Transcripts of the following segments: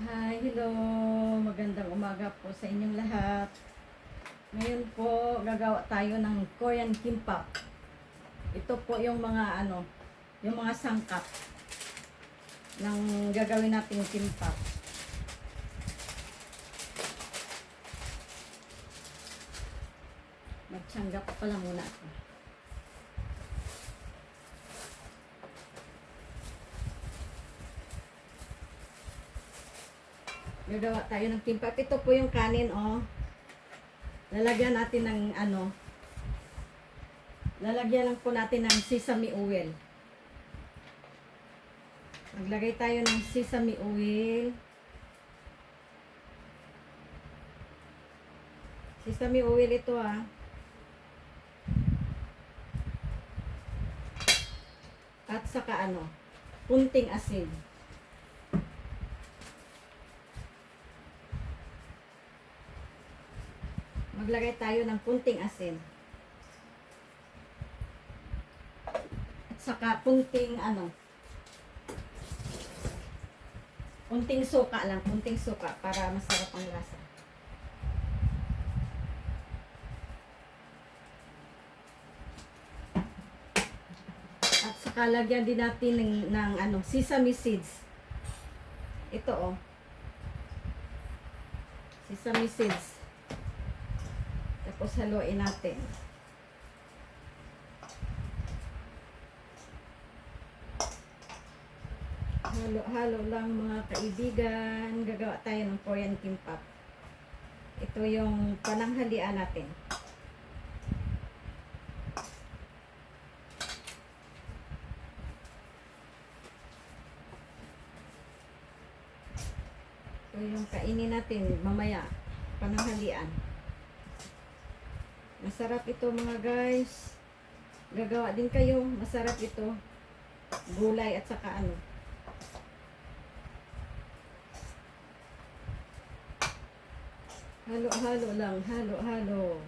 Hi, hello. Magandang umaga po sa inyong lahat. Ngayon po, gagawa tayo ng Korean kimbap. Ito po yung mga yung mga sangkap ng gagawin nating kimbap. Magtsanggap pa lang muna ako. Gagawa tayo ng kimbap. Ito po yung kanin, oh. Lalagyan natin ng lalagyan lang po natin ng sesame oil. Maglagay tayo ng sesame oil. Sesame oil ito, ah. At saka kunting asin. Maglagay tayo ng kunting asin. At saka kunting kunting suka lang, kunting suka para masarap ang lasa. At saka lagyan din natin ng sesame seeds. Ito, oh. Sesame seeds. Tapos haluin natin. Halo-halo lang mga kaibigan. Gagawa tayo ng Korean kimbap. Ito yung pananghalian natin. Ito yung kainin natin mamaya. Pananghalian. Masarap ito mga guys. Gagawa din kayo. Masarap ito. Gulay at saka halo-halo lang. Halo-halo.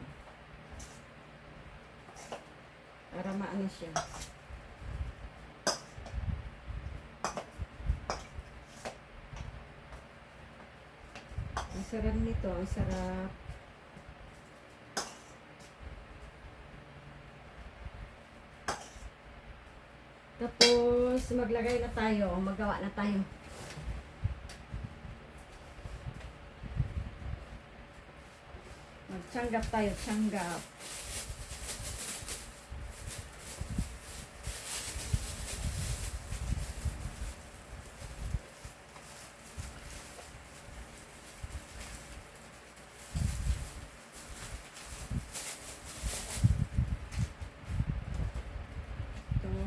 Para maano siya. Ang sarap nito. Ang sarap. Tapos, maglagay na tayo. Magawa na tayo. Magtsanggap tayo. Tsanggap.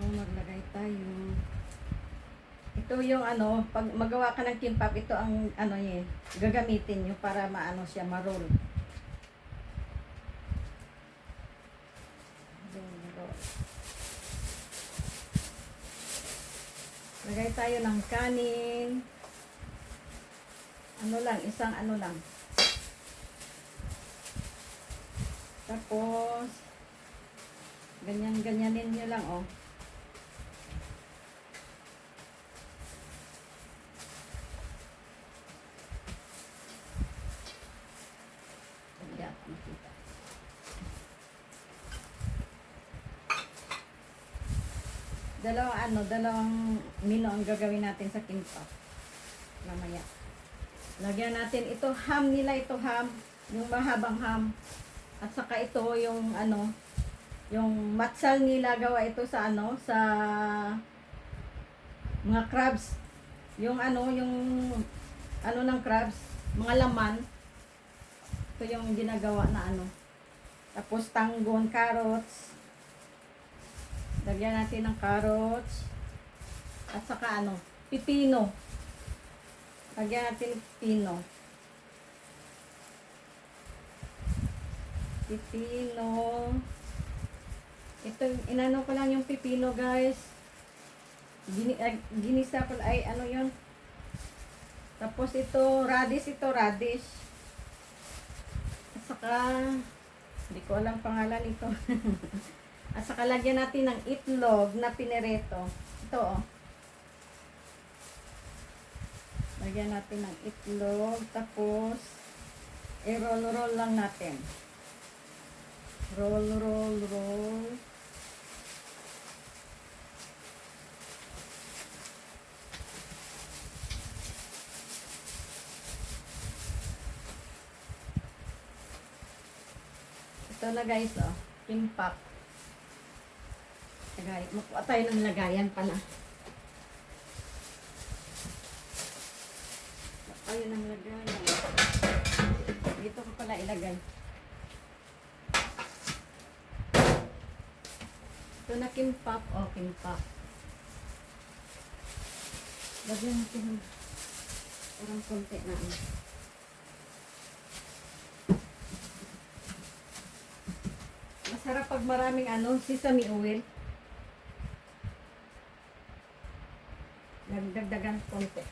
Maglagay tayo. Ito yung pag magawa ka ng kimbap, ito ang gagamitin nyo para maano siya, ma-roll. Lagay tayo ng kanin. Isang lang. Tapos, ganyan-ganyanin nyo lang, oh. Dalawang mino ang gagawin natin sa kimbap. Mamaya. Lagyan natin ito, ham nila, ito ham, yung mahabang ham. At saka ito yung yung matsal nila, gawa ito sa sa mga crabs. Yung ng crabs, mga laman. Ito yung ginagawa na Tapos tanggon, carrots. Lagyan natin ng carrots. At saka pipino. Lagyan natin ng pipino. Pipino. Ito, inano ko lang yung pipino, guys. Ginisa ko, ay yun. Tapos ito, radish. At saka, hindi ko alam pangalan ito. At saka lagyan natin ng itlog na pinereto. Ito, oh. Lagyan natin ng itlog. Tapos, i-roll-roll lang natin. Roll, roll, roll. Ito na guys, oh. Kimbap. Magkuha tayo ng lagayan pala. Ayun ang lagayan. Dito ko pala ilagay. Ito na kimbap. O, kimbap. Lagyan natin parang konti na. Masarap pag maraming sesame oil. Nagdagdagan konti.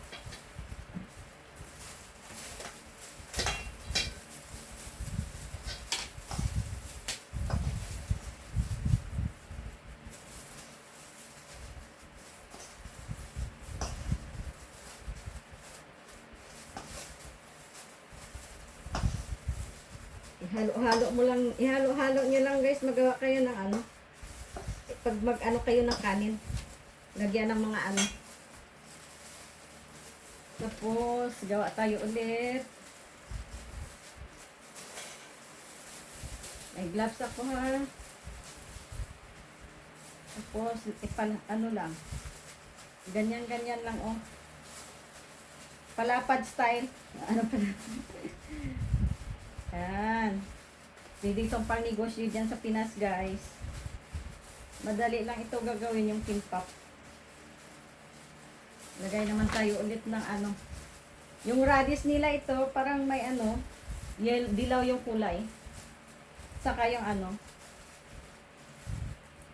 Ihalo-halo mo lang, ihalo-halo niyo lang guys, magawa kayo ng pag kayo ng kanin. Lagyan ng mga Tapos, gawa tayo ulit. May gloves ako ha. Tapos, lang. Ganyan-ganyan lang oh. Palapad style. Ano pala? Yan. Pwede itong pang-negosyo dyan sa Pinas, guys. Madali lang ito gagawin yung kimbap. Lagay naman tayo ulit ng Yung radish nila ito, parang may dilaw yung kulay. Saka yung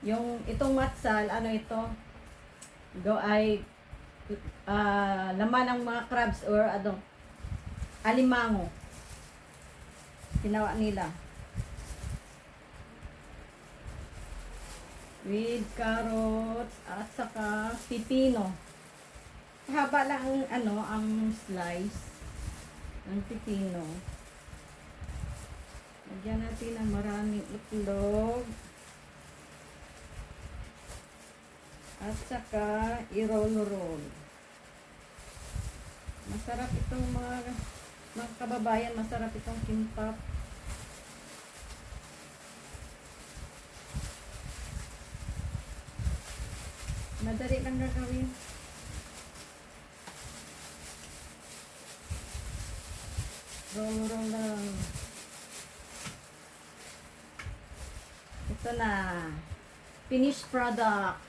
yung itong matsal, ito? Laman ng mga crabs or alimango. Ginawa nila. With carrots at saka pipino. Haba lang ang slice ng pipino. Lagyan natin ng maraming itlog. At saka i-roll-roll. Masarap itong mga kababayan, masarap itong kimbap. Madali lang gagawin. Roll lang. Ito na. Finished product.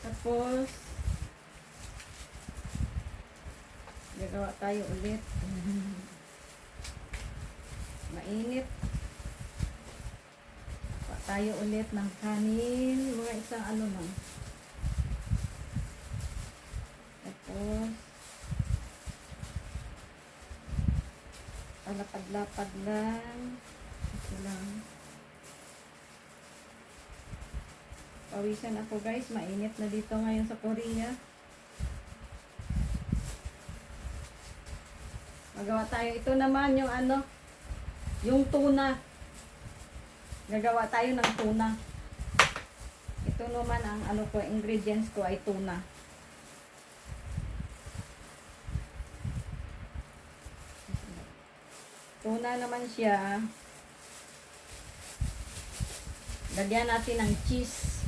Tapos, gagawa tayo ulit. Mainit. Gawa tayo ulit ng kanin. Mga isang lang. Tapos, palapad-lapad lang. Ito lang. Pawisan ako guys. Mainit na dito ngayon sa Korea. Magawa tayo. Ito naman yung yung tuna. Gagawa tayo ng tuna. Ito naman ang ingredients ko ay tuna. Tuna naman siya. Lagyan natin ng cheese.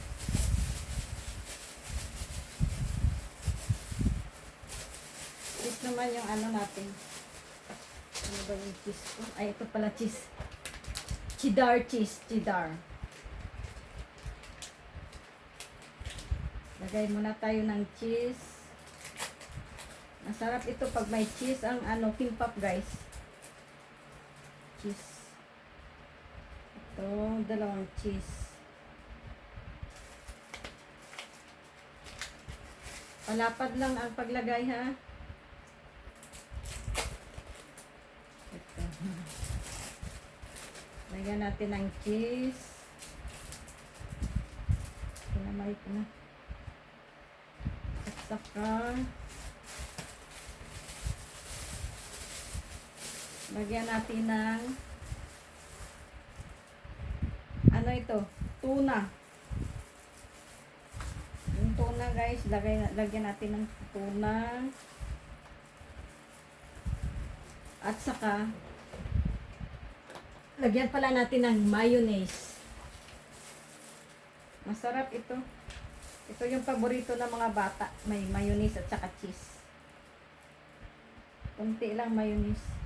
Cheese naman yung natin. Ano ba yung cheese ko? Ay, ito pala cheese. Cheddar cheese. Cheddar. Lagay muna tayo ng cheese. Masarap ito pag may cheese ang kimbap guys. Cheese. Ito, dalawang cheese. Palapad lang ang paglagay ha. Ito. Lagyan natin ng cheese. Pinamay ko na. At saka Lagyan natin ng ano ito? Tuna. Yung tuna guys, lagyan natin ng tuna. At saka, lagyan pala natin ng mayonnaise. Masarap ito. Ito yung paborito ng mga bata. May mayonnaise at saka cheese. Kunti lang mayonnaise.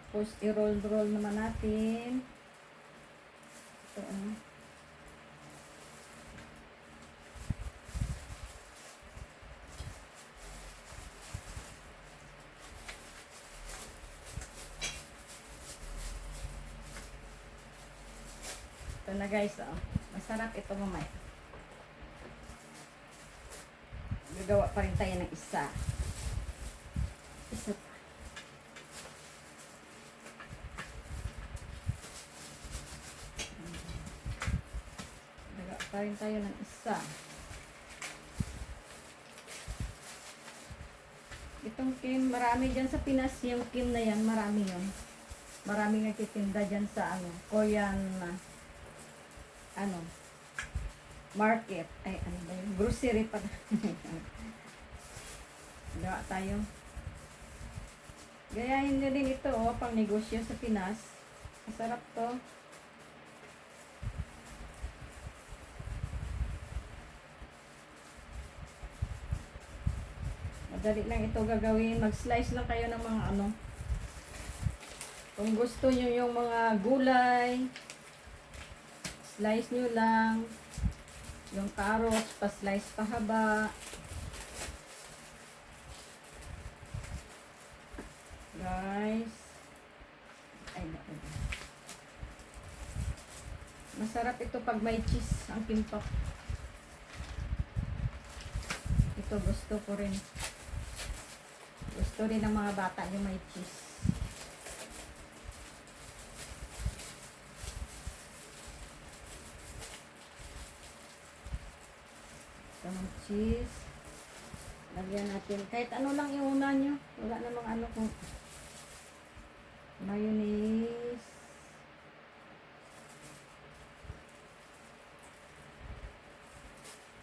Tapos, i-roll-roll naman natin. Ito, Ito na guys, masarap ito mamaya. Gagawa pa rin tayo ng isa. Isa pa. Gagawa pa rin tayo ng isa. Itong Kim, marami dyan sa Pinas, yung Kim na yan, marami yun. Maraming nagtitinda dyan sa Korean market. Ay, ano ba yun? Grocery pa. Gawa tayo. Gayahin nyo din ito, pang negosyo sa Pinas. Masarap to. Madali lang ito gagawin. Mag-slice lang kayo ng mga Kung gusto nyo yung mga gulay, slice nyo lang. Yung carrots, pa-slice pahaba. Guys. Ay, naku. Masarap ito pag may cheese ang kimbap. Ito gusto ko rin. Gusto rin ng mga bata yung may cheese. Ng cheese. Lagyan natin. Kahit ano lang iuna nyo. Wala namang kung mayonnaise.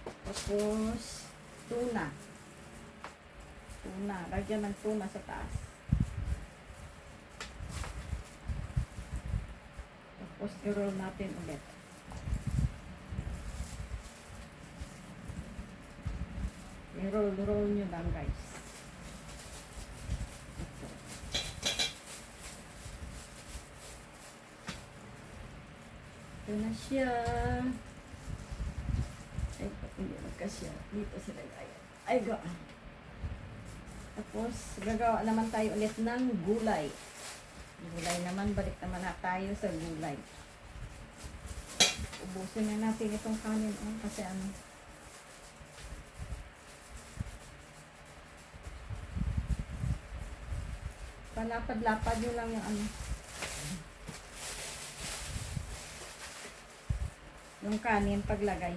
Tapos tuna. Tuna. Lagyan ng tuna sa taas. Tapos i-roll natin ulit. I-roll nyo lang guys. Ito na siya. Ay, hindi magkasya. Dito sila gaya. Ay, go. Tapos, gagawa naman tayo ulit ng gulay. Gulay naman, balik naman na tayo sa gulay. Ubusin na natin itong kanin. Kasi palapad-lapad nyo lang yung yung kanin paglagay.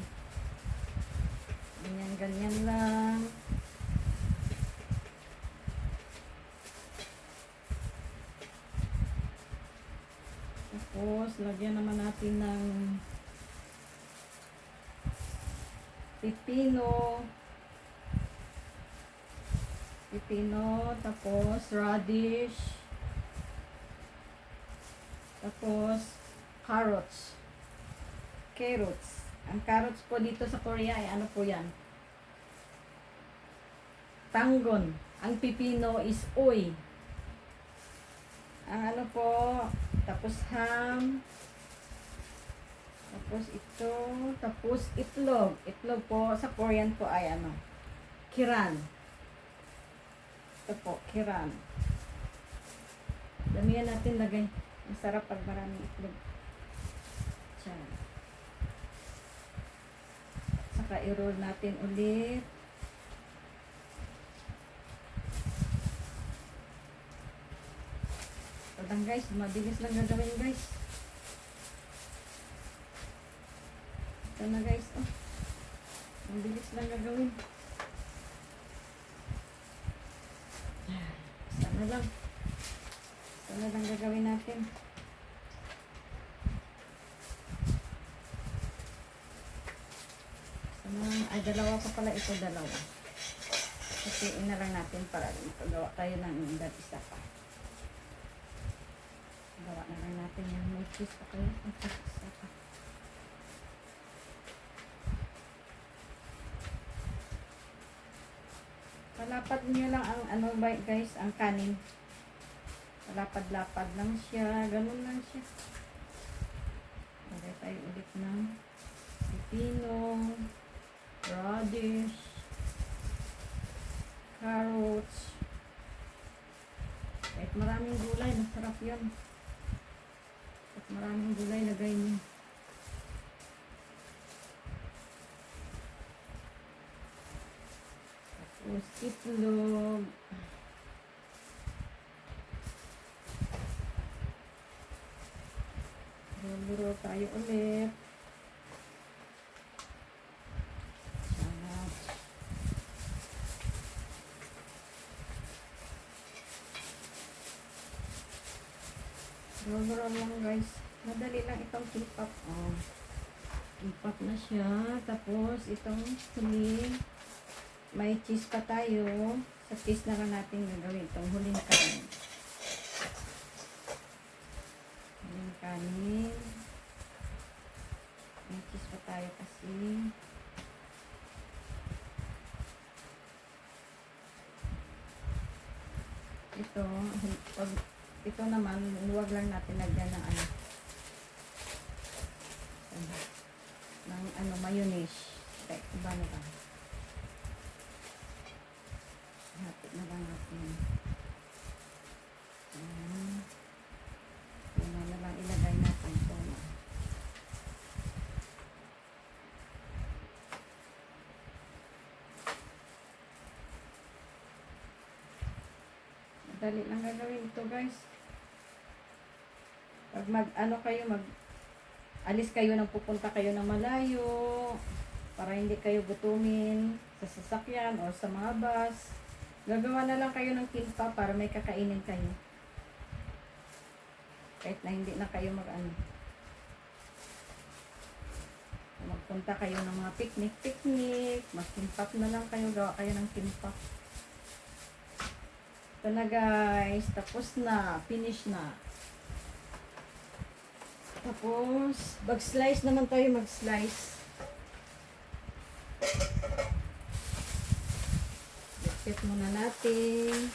Ganyan lang. Tapos, lagyan naman natin ng pipino, tapos radish, tapos carrots. Ang carrots po dito sa Korea ay ano po yan? Tanggon. Ang pipino is uy. Ang po, tapos ham, tapos ito, tapos itlog. Itlog po sa Korean po ay kiran. Ito po, kiran. Damihan natin lagay. Masarap pag maraming itlog. Tiyan. Saka i-roll natin ulit. Ito lang guys, mabilis lang gagawin guys. Ito na guys, mabilis lang gagawin. na lang. Ito na lang gagawin natin. Ay, dalawa pa pala ito, dalawa. Kasi na lang natin para gawa tayo ng isa pa. Gawa na lang natin yan. May cheese pa kayo. Isa pa. Palapad niyo lang ang ano guys, ang kanin. Palapad-lapad lang siya. Ganun lang siya. Lagay tayo ulit ng pipino, radish, carrots. Kahit maraming gulay, masarap yan. Kahit maraming gulay, lagay niyo. Tapos itlog. Luro tayo ulit. Luro lang guys. Madali lang itong kimpap. Oh. Kimpap na siya. Tapos itong huli. May cheese pa tayo. Sa cheese na lang natin gagawin itong huling kanin. Huling kanin. May cheese pa tayo kasi. Ito naman, huwag lang natin lagyan ng mayonnaise. Okay, iba na ba? Hapit na lang natin. Tuna na lang ilagay natin. Tuna. Madali lang gagawin ito guys. Pag alis kayo nang pupunta kayo ng malayo, para hindi kayo gutumin sa sasakyan o sa mga bus, gagawa na lang kayo ng kimpap para may kakainin kayo. Kahit na hindi na kayo magpunta kayo ng mga picnic, magkimpap na lang kayo, gawa kayo ng kimpap. Ito na guys, tapos na, finish na. Tapos, mag-slice naman tayo, mag-slice. Let's muna natin.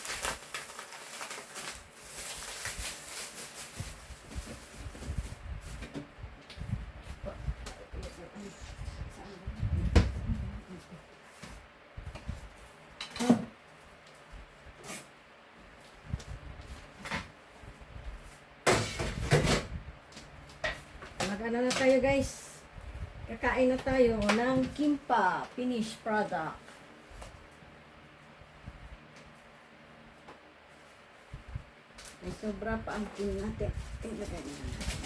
Mag-ano na tayo guys. Kakain na tayo ng kimpap, finished product. May sobra pa ang tin natin. Ilagay na natin.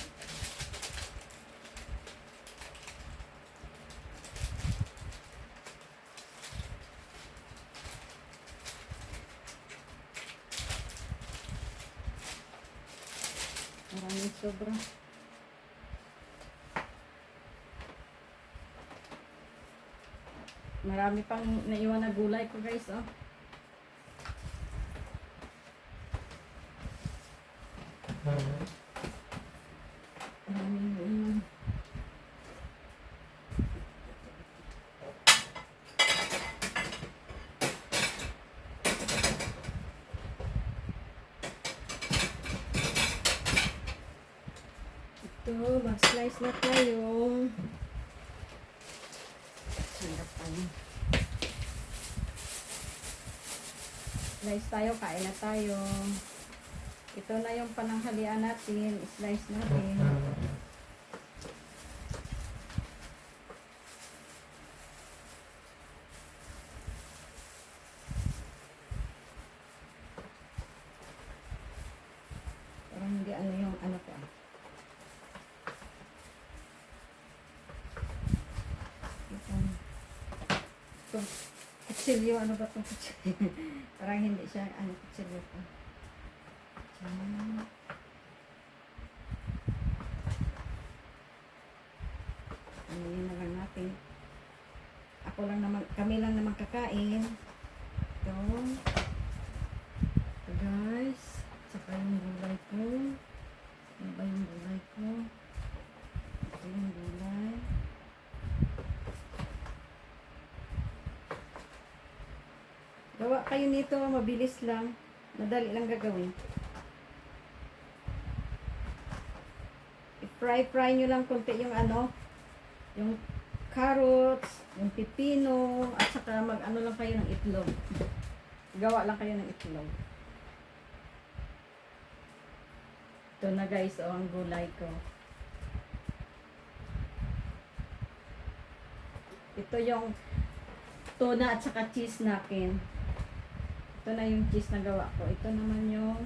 Maraming sobra. Marami pang naiwan na gulay ko guys, oh. Maraming naiwan. Ito, mag-slice na tayo. Slice tayo, kain na tayo. Ito na yung pananghalian natin. Slice natin. Parang hindi yung ko. Ito. Kutsilyo, ano ba itong kutsilyo? Parang hindi siya, kutsilyo ko. Hmm. Ayan na lang natin. Kami lang naman kakain. Ito. Ito guys. Saka yung gulay ko. Ano ba yung gulay ko? Ito yung gulay. Gawa kayo nito, mabilis lang. Madali lang gagawin. I-fry nyo lang konti yung yung carrots, yung pipino, at saka mag-ano lang kayo ng itlog. Gawa lang kayo ng itlog. Ito na guys, ang gulay ko. Ito yung tuna at saka cheese natin. Ito na yung cheese na gawa ko. Ito naman yung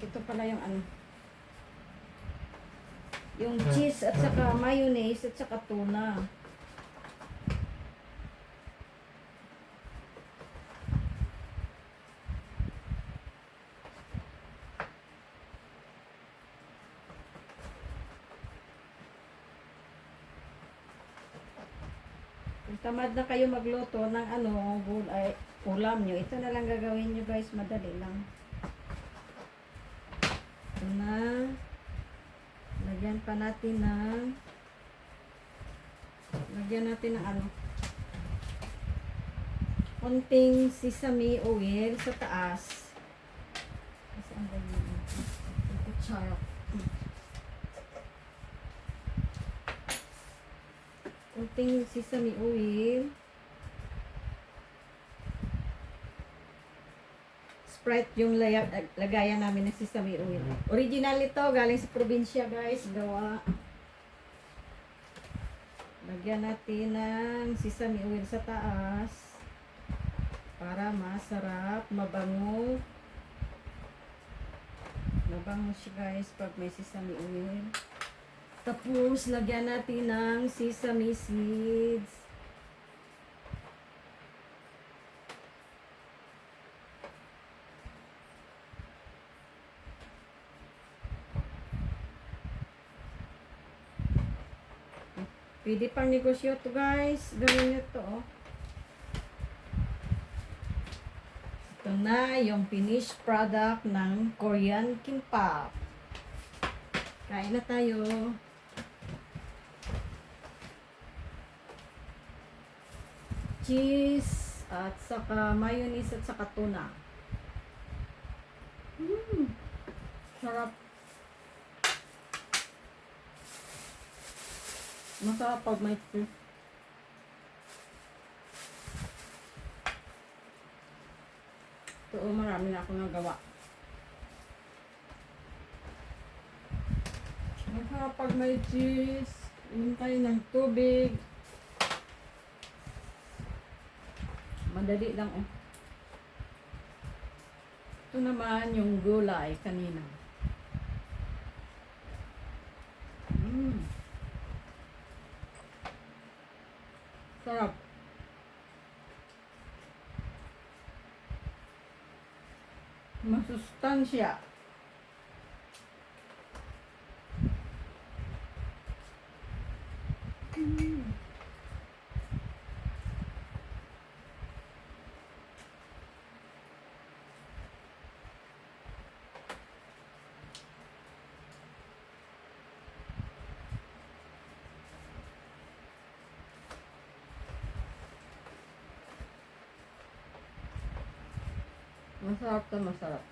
ito pala yung yung cheese at saka mayonnaise at saka tuna. Kung tamad na kayo magluto ng ulam nyo, ito na lang gagawin nyo guys, madali lang. Ito na. Lagyan natin ng konting sesame oil sa taas. Kasi ang ganyan. Ito charot. Konting sesame oil. Sprite yung lagayan namin ng sesame oil. Original ito, galing sa probinsya guys. Gawa. Lagyan natin ng sesame oil sa taas. Para masarap, mabango. Mabango siya guys pag may sesame oil. Tapos, lagyan natin ng sesame seeds. Pwede pang negosyo to guys. Gawin nyo to. Ito na yung finished product ng Korean kimbap. Kain na tayo. Cheese at saka mayonnaise at saka tuna. Sarap. Masarap pag may cheese. Ito, marami na akong nagawa. Masarap pag may cheese. Inom tayo ng tubig. Madali lang oh. Ito naman yung gulay kanina. Sarap. Masustansya. Masarap to, masarap.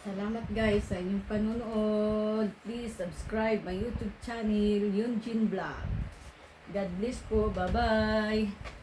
Salamat guys sa inyong panunood. Please subscribe my YouTube channel, Yunjin Vlog. God bless po. Bye-bye.